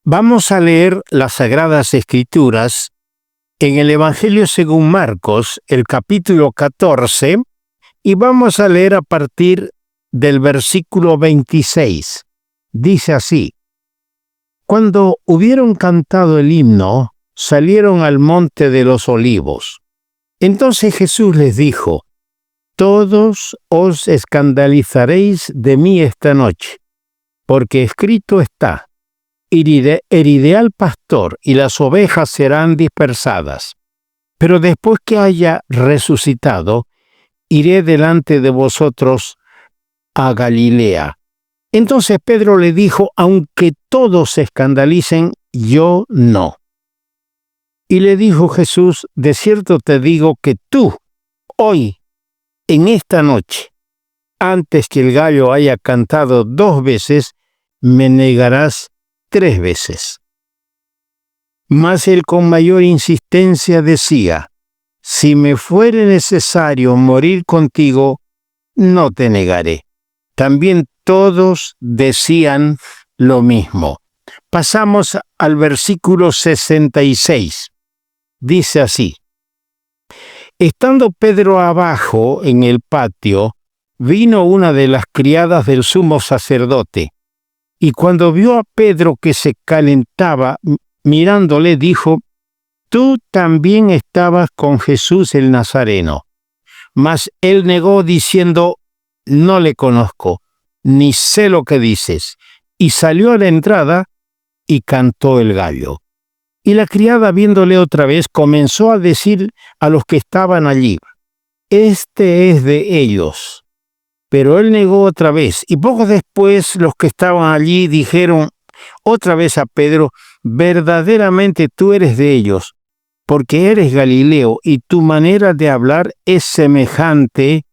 Vamos a leer las Sagradas Escrituras en el Evangelio según Marcos, el capítulo 14, y vamos a leer a partir del versículo 26. Dice así: Cuando hubieron cantado el himno, salieron al monte de los Olivos. Entonces Jesús les dijo: Todos os escandalizaréis de mí esta noche, porque escrito está: heriré al pastor y las ovejas serán dispersadas. Pero después que haya resucitado, iré delante de vosotros a Galilea. Entonces Pedro le dijo: aunque todos se escandalicen, yo no. Y le dijo Jesús: de cierto te digo que tú, hoy, en esta noche, antes que el gallo haya cantado 2 veces, me negarás 3 veces. Mas él con mayor insistencia decía: si me fuere necesario morir contigo, no te negaré. También todos decían lo mismo. Pasamos al versículo 66. Dice así: Estando Pedro abajo en el patio, vino una de las criadas del sumo sacerdote, y cuando vio a Pedro que se calentaba, mirándole, dijo: Tú también estabas con Jesús el Nazareno. Mas él negó diciendo: No le conozco, ni sé lo que dices. Y salió a la entrada y cantó el gallo. Y la criada, viéndole otra vez, comenzó a decir a los que estaban allí: Este es de ellos. Pero él negó otra vez, y poco después los que estaban allí dijeron otra vez a Pedro: verdaderamente tú eres de ellos, porque eres Galileo, y tu manera de hablar es semejante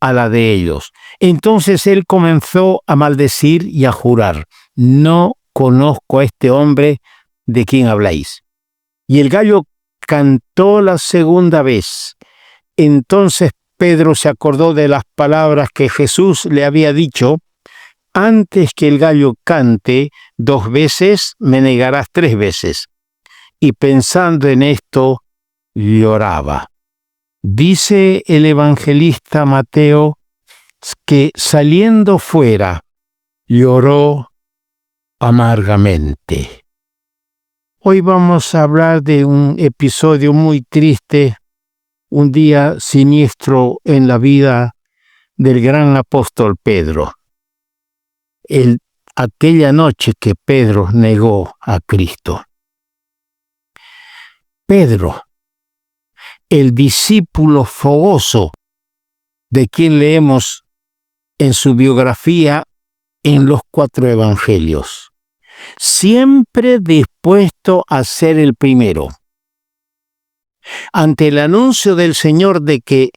a la de ellos. Entonces él comenzó a maldecir y a jurar: no conozco a este hombre de quien habláis. Y el gallo cantó la segunda vez. Entonces Pedro se acordó de las palabras que Jesús le había dicho: antes que el gallo cante 2 veces, me negarás 3 veces. Y pensando en esto, lloraba. Dice el evangelista Mateo que saliendo fuera, lloró amargamente. Hoy vamos a hablar de un episodio muy triste, un día siniestro en la vida del gran apóstol Pedro. Aquella noche que Pedro negó a Cristo. Pedro, el discípulo fogoso de quien leemos en su biografía en los 4 evangelios, siempre dispuesto a ser el primero. Ante el anuncio del Señor de que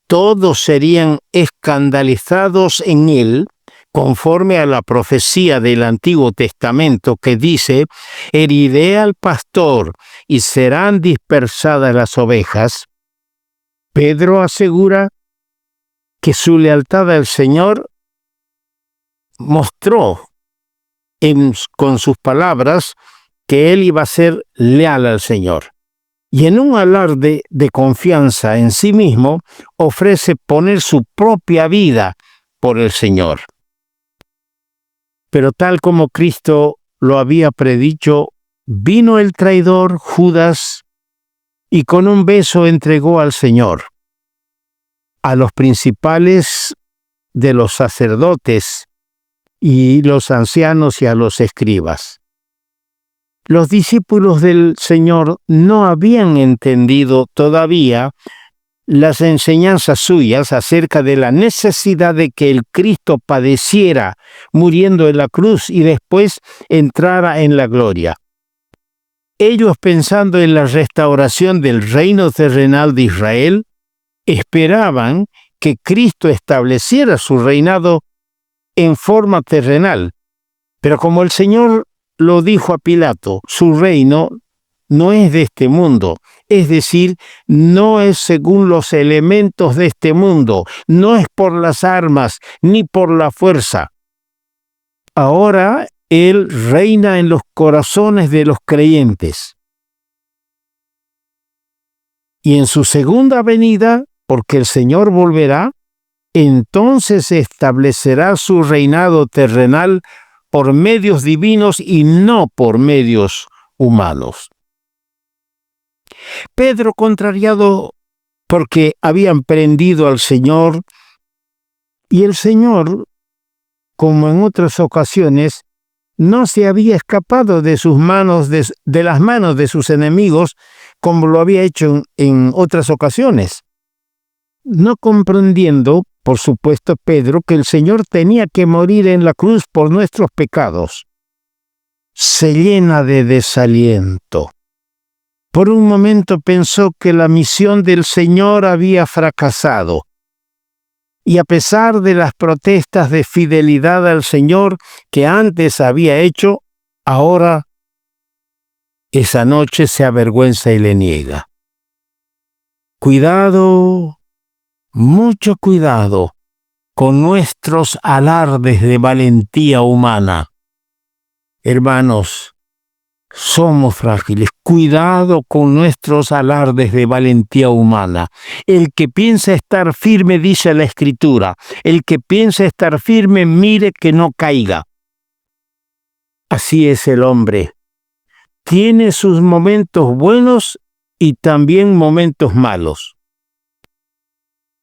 todos serían escandalizados en él, conforme a la profecía del Antiguo Testamento que dice: heriré al pastor y serán dispersadas las ovejas, Pedro asegura que su lealtad al Señor mostró con sus palabras que él iba a ser leal al Señor. Y en un alarde de confianza en sí mismo, ofrece poner su propia vida por el Señor. Pero tal como Cristo lo había predicho, vino el traidor Judas y con un beso entregó al Señor. A los principales de los sacerdotes y los ancianos y a los escribas. Los discípulos del Señor no habían entendido todavía las enseñanzas suyas acerca de la necesidad de que el Cristo padeciera muriendo en la cruz y después entrara en la gloria. Ellos, pensando en la restauración del reino terrenal de Israel, esperaban que Cristo estableciera su reinado en forma terrenal. Pero como el Señor lo dijo a Pilato, su reino no es de este mundo, es decir, no es según los elementos de este mundo, no es por las armas ni por la fuerza. Ahora Él reina en los corazones de los creyentes. Y en su segunda venida, porque el Señor volverá, entonces establecerá su reinado terrenal por medios divinos y no por medios humanos. Pedro, contrariado porque habían prendido al Señor, y el Señor, como en otras ocasiones, no se había escapado de sus manos, de las manos de sus enemigos, como lo había hecho en otras ocasiones. No comprendiendo, por supuesto, Pedro, que el Señor tenía que morir en la cruz por nuestros pecados, se llena de desaliento. Por un momento pensó que la misión del Señor había fracasado. Y a pesar de las protestas de fidelidad al Señor que antes había hecho, ahora esa noche se avergüenza y le niega. Cuidado, mucho cuidado con nuestros alardes de valentía humana. Hermanos, somos frágiles. Cuidado con nuestros alardes de valentía humana. El que piensa estar firme, dice la Escritura, el que piensa estar firme, mire que no caiga. Así es el hombre. Tiene sus momentos buenos y también momentos malos.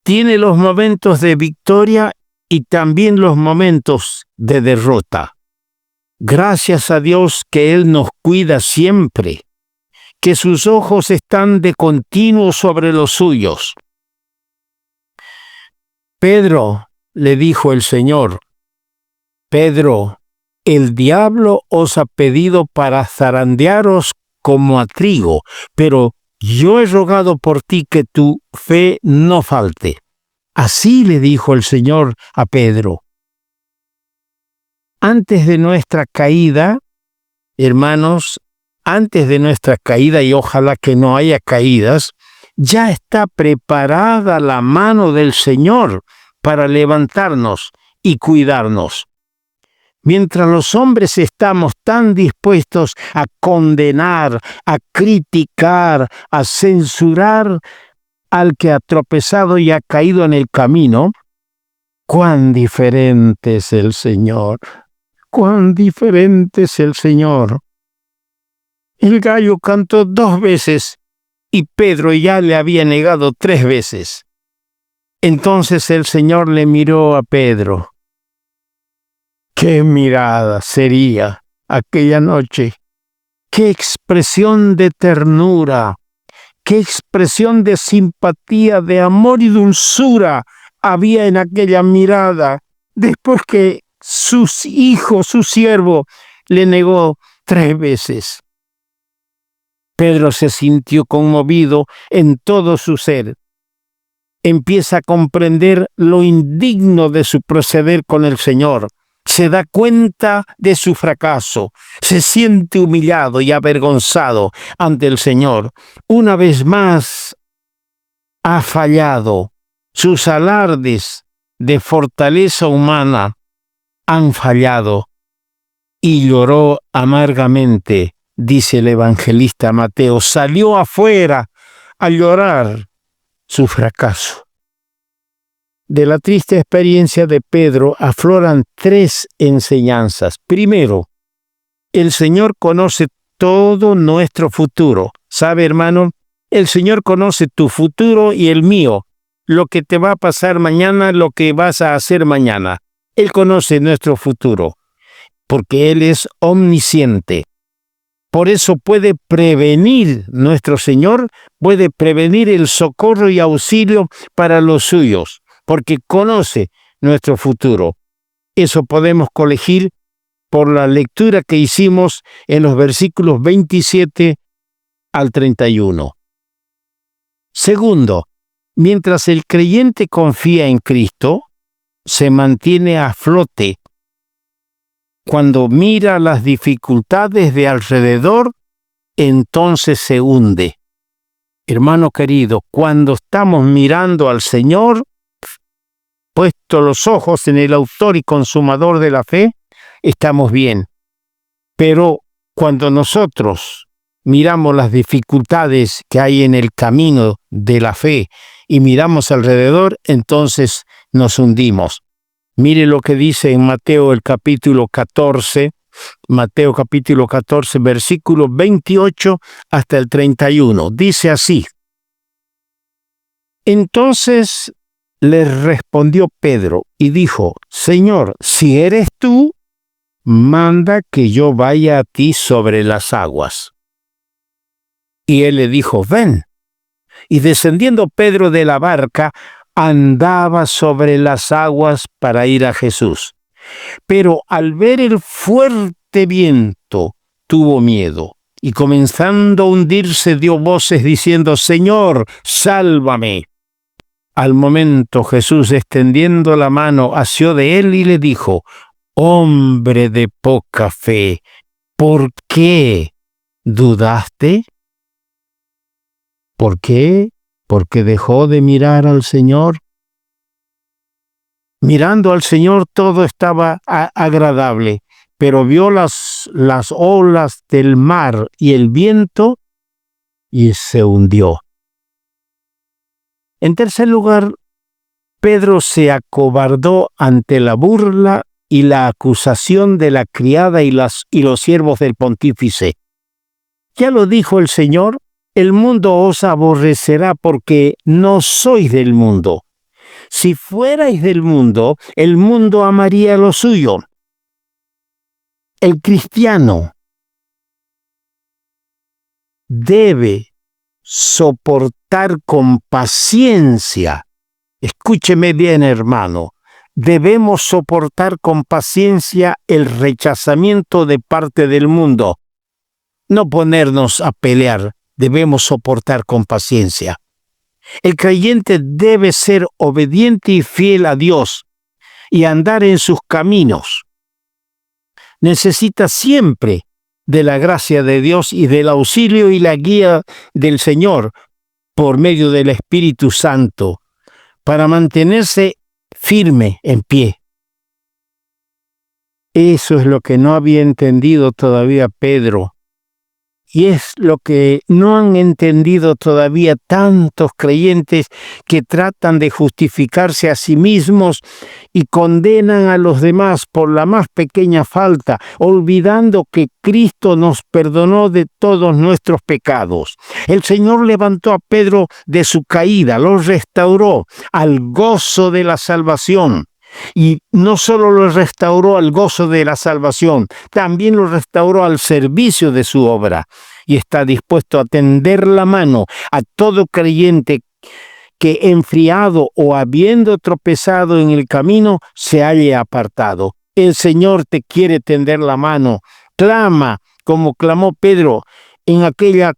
Tiene los momentos de victoria y también los momentos de derrota. Gracias a Dios que Él nos cuida siempre, que sus ojos están de continuo sobre los suyos. Pedro, le dijo el Señor, Pedro, el diablo os ha pedido para zarandearos como a trigo, pero yo he rogado por ti que tu fe no falte. Así le dijo el Señor a Pedro. Antes de nuestra caída, hermanos, antes de nuestra caída, y ojalá que no haya caídas, ya está preparada la mano del Señor para levantarnos y cuidarnos. Mientras los hombres estamos tan dispuestos a condenar, a criticar, a censurar al que ha tropezado y ha caído en el camino, cuán diferente es el Señor. ¡Cuán diferente es el Señor! El gallo cantó 2 veces y Pedro ya le había negado 3 veces. Entonces el Señor le miró a Pedro. ¡Qué mirada sería aquella noche! ¡Qué expresión de ternura! ¡Qué expresión de simpatía, de amor y dulzura había en aquella mirada después que su hijo, su siervo, le negó 3 veces. Pedro se sintió conmovido en todo su ser. Empieza a comprender lo indigno de su proceder con el Señor. Se da cuenta de su fracaso. Se siente humillado y avergonzado ante el Señor. Una vez más ha fallado. Sus alardes de fortaleza humana han fallado y lloró amargamente, dice el evangelista Mateo. Salió afuera a llorar su fracaso. De la triste experiencia de Pedro afloran 3 enseñanzas. Primero, el Señor conoce todo nuestro futuro. ¿Sabe, hermano? El Señor conoce tu futuro y el mío. Lo que te va a pasar mañana, lo que vas a hacer mañana. Él conoce nuestro futuro, porque Él es omnisciente. Por eso puede prevenir, nuestro Señor puede prevenir el socorro y auxilio para los suyos, porque conoce nuestro futuro. Eso podemos colegir por la lectura que hicimos en los versículos 27 al 31. Segundo, mientras el creyente confía en Cristo, se mantiene a flote. Cuando mira las dificultades de alrededor, entonces se hunde. Hermano querido, cuando estamos mirando al Señor, puesto los ojos en el autor y consumador de la fe, estamos bien. Pero cuando nosotros miramos las dificultades que hay en el camino de la fe y miramos alrededor, entonces nos hundimos. Mire lo que dice en Mateo el capítulo 14, versículo 28 hasta el 31. Dice así: Entonces les respondió Pedro y dijo: Señor, si eres tú, manda que yo vaya a ti sobre las aguas. Y él le dijo: Ven. Y descendiendo Pedro de la barca, andaba sobre las aguas para ir a Jesús. Pero al ver el fuerte viento, tuvo miedo, y comenzando a hundirse dio voces diciendo: Señor, sálvame. Al momento Jesús, extendiendo la mano, asió de él y le dijo: Hombre de poca fe, ¿por qué dudaste? ¿Por qué? Porque dejó de mirar al Señor. Mirando al Señor todo estaba agradable, pero vio las olas del mar y el viento y se hundió. En tercer lugar, Pedro se acobardó ante la burla y la acusación de la criada y los siervos del pontífice. Ya lo dijo el Señor: el mundo os aborrecerá porque no sois del mundo. Si fuerais del mundo, el mundo amaría lo suyo. El cristiano debe soportar con paciencia. Escúcheme bien, hermano. Debemos soportar con paciencia el rechazamiento de parte del mundo. No ponernos a pelear. Debemos soportar con paciencia. El creyente debe ser obediente y fiel a Dios y andar en sus caminos. Necesita siempre de la gracia de Dios y del auxilio y la guía del Señor por medio del Espíritu Santo para mantenerse firme en pie. Eso es lo que no había entendido todavía Pedro. Y es lo que no han entendido todavía tantos creyentes que tratan de justificarse a sí mismos y condenan a los demás por la más pequeña falta, olvidando que Cristo nos perdonó de todos nuestros pecados. El Señor levantó a Pedro de su caída, lo restauró al gozo de la salvación. Y no solo lo restauró al gozo de la salvación, también lo restauró al servicio de su obra. Y está dispuesto a tender la mano a todo creyente que, enfriado o habiendo tropezado en el camino, se halle apartado. El Señor te quiere tender la mano. Clama como clamó Pedro en aquella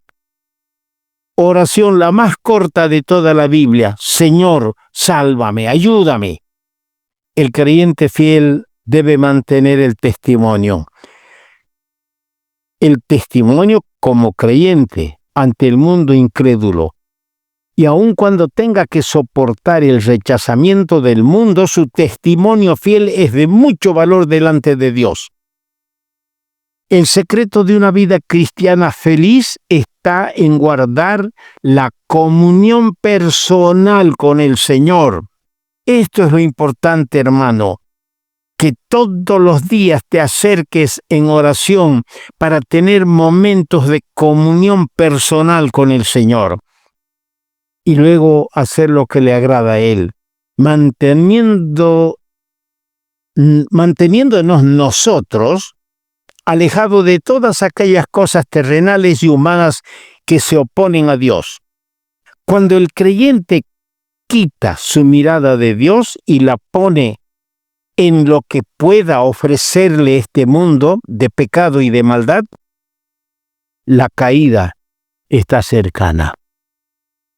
oración, la más corta de toda la Biblia: Señor, sálvame, ayúdame. El creyente fiel debe mantener el testimonio. El testimonio como creyente ante el mundo incrédulo. Y aun cuando tenga que soportar el rechazamiento del mundo, su testimonio fiel es de mucho valor delante de Dios. El secreto de una vida cristiana feliz está en guardar la comunión personal con el Señor. Esto es lo importante, hermano, que todos los días te acerques en oración para tener momentos de comunión personal con el Señor y luego hacer lo que le agrada a Él, manteniéndonos nosotros alejados de todas aquellas cosas terrenales y humanas que se oponen a Dios. Cuando el creyente quita su mirada de Dios y la pone en lo que pueda ofrecerle este mundo de pecado y de maldad, la caída está cercana.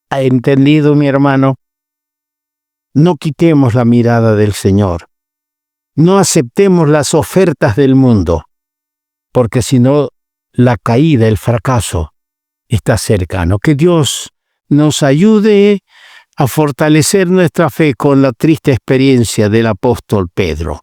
¿Ha entendido, mi hermano? No quitemos la mirada del Señor. No aceptemos las ofertas del mundo, porque si no, la caída, el fracaso, está cercano. Que Dios nos ayude a fortalecer nuestra fe con la triste experiencia del apóstol Pedro.